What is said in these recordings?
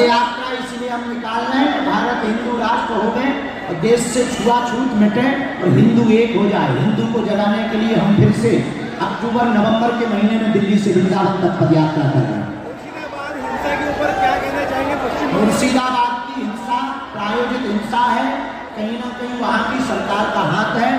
पद यात्रा इसलिए हम निकाल रहे हैं, भारत हिंदू राष्ट्र हो गए और देश से छुआछूत मिटे और हिंदू एक हो जाए। हिंदू को जगाने के लिए हम फिर से अक्टूबर नवंबर के महीने में दिल्ली से वृंदावन तक पद यात्रा कर रहे हैं। हिंसा के ऊपर क्या कहना चाहेंगे? मुर्शिदाबाद की हिंसा प्रायोजित हिंसा है, कहीं ना कहीं वहाँ की सरकार का हाथ है।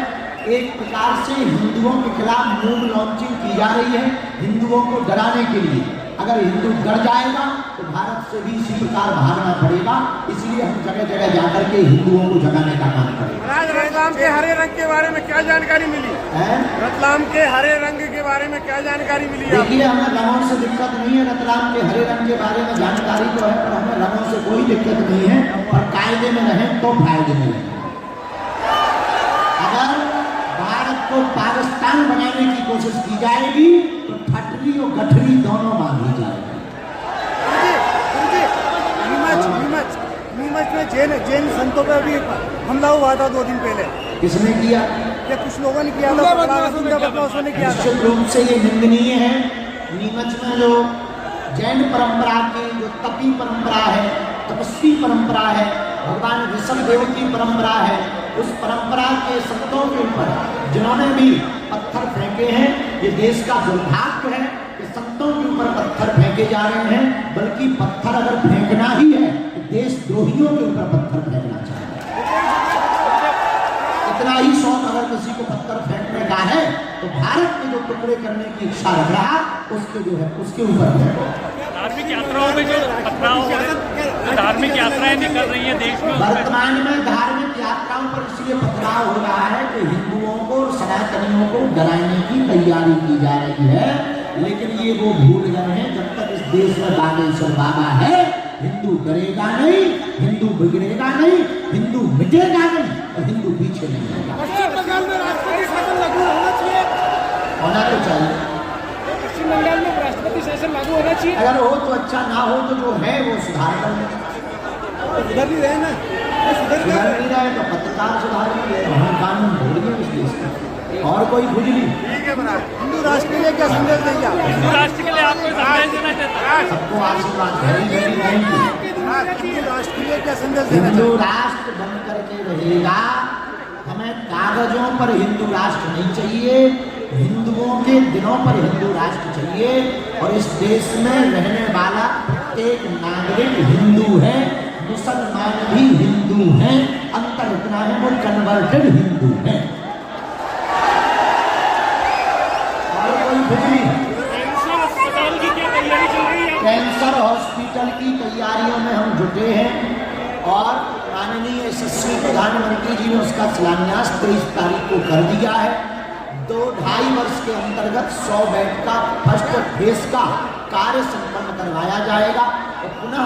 एक प्रकार से हिंदुओं के खिलाफ मूव लॉन्चिंग की जा रही है हिंदुओं को डराने के लिए। अगर हिंदू डर जाएगा तो भारत से भी इसी प्रकार भागना पड़ेगा, इसलिए हम जगह जगह जाकर के हिंदुओं को जगाने का काम करेंगे। रतलाम के हरे रंग के बारे में क्या जानकारी मिली है? रतलाम के हरे रंग के बारे में क्या जानकारी मिली है? देखिए, हमें रंगों से दिक्कत नहीं है। रतलाम के हरे रंग के बारे में जानकारी तो है, पर हमें रंगों से कोई दिक्कत नहीं है और कायदे में रहें तो फायदे में रहें। अगर भारत को पाकिस्तान बनाने की कोशिश की जाएगी तो ठटरी और गठरी दोनों बांधी जाएगी। नीमच में जैन संतों पर भी हमला हुआ था 2 दिन पहले। किसने किया? क्या कुछ लोगों ने किया था? बदमाशों ने किया था। निश्चित रूप से ये निंदनीय है। नीमच में जो जैन परंपरा की जो तपी परंपरा है, तपस्वी परंपरा है, भगवान ऋषभ देव की परंपरा है, उस परंपरा के संतों के ऊपर जिन्होंने भी पत्थर फेंके हैं, ये देश का दुर्भाग्य है कि संतों के ऊपर पत्थर फेंके जा रहे हैं। बल्कि पत्थर अगर फेंकना ही है तो देशद्रोहियों के ऊपर पत्थर फेंकना चाहिए। इतना ही शौक अगर किसी को पत्थर फेंकने का है तो भारत के जो टुकड़े करने की इच्छा रख रहा उसके जो है उसके ऊपर फेंको। धार्मिक यात्राओं में जो पथराव हो रहे, धार्मिक यात्राएं निकल रही है देश में, वर्तमान में धार्मिक यात्राओं पर इसलिए पथराव हो रहा है कि हिंदुओं को और सनातनियों को डराने की तैयारी की जा रही है। लेकिन ये वो भूल गए हैं, जब तक इस देश में बागेश्वर बाबा है हिंदू डरेगा नहीं, हिंदू बिगड़ेगा नहीं, हिंदू मिटेगा नहीं और हिंदू पीछे नहीं होगा। पश्चिम बंगाल में राष्ट्रपति शासन लागू होना चाहिए। होना तो चाहिए। पश्चिम बंगाल में राष्ट्रपति शासन लागू होना चाहिए। अगर हो तो अच्छा, ना हो तो जो है वो सुधार कर लें। सुधर नहीं रहे ना, सुधर नहीं रहे तो पत्रकार सुधार नहीं, हम कानून भूल गए इस देश का। और कोई खुजली हिंदू राष्ट्र के लिए क्या संदेश देंगे? हिंदू राष्ट्र के लिए आपको संदेश देना चाहते हैं? सबको आशीर्वाद, very very thank you. Hindu राष्ट्र के लिए क्या संदेश देना हिंदू राष्ट्र बन करके रहेगा। हमें कागजों पर हिंदू राष्ट्र नहीं चाहिए, हिंदुओं के दिनों पर हिंदू राष्ट्र चाहिए। और इस देश में रहने वाला प्रत्येक नागरिक हिंदू है, मुसलमान भी हिंदू हैं। अंतर इतना है वो कन्वर्टेड हिंदू हैं। कैंसर अस्पताल की क्या तैयारी चल रही है? कैंसर हॉस्पिटल की तैयारियों में हम जुटे हैं और माननीय यशस्वी प्रधानमंत्री जी ने उसका शिलान्यास 23 तारीख को कर दिया है। 2-2.5 वर्ष के अंतर्गत 100 बेड का फर्स्ट फेज का कार्य संपन्न करवाया जाएगा और पुनः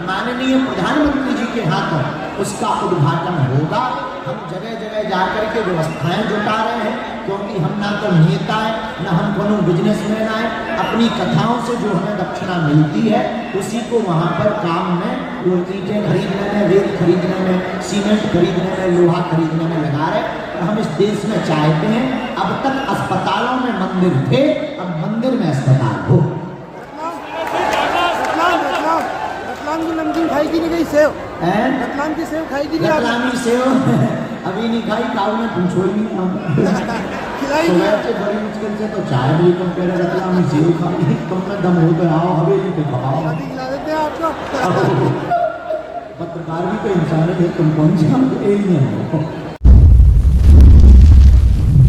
माननीय प्रधानमंत्री जी के हाथों उसका उद्घाटन होगा। हम जगह जगह जाकर के व्यवस्थाएं जुटा रहे हैं, क्योंकि हम ना तो नेता है ना हम कोनो बिजनेसमैन आए। अपनी कथाओं से जो हमें दक्षिणा मिलती है उसी को वहाँ पर काम में, वो ईंटें खरीदने में, रेत खरीदने में, सीमेंट खरीदने में, लोहा खरीदने में लगा रहे। और हम इस देश में चाहते हैं, अब तक अस्पतालों में मंदिर थे, अब मंदिर में अस्पताल हो। रतलाम की नमकीन खाएगी नहीं गई सेव? रतलाम की सेव खाएगी नहीं? रतलामी सेव अभी नहीं खाई, काऊ में पूछो ही खिलाई बड़ी मुश्किल से तो चाय भी कम करे, रतलामी सेव खाई कम में दम हो तो आओ हवेली पे खाओ। खिला देते हैं आपको। पत्रकार भी तो इंसान है, तुम कौन सी हम एलियन हो।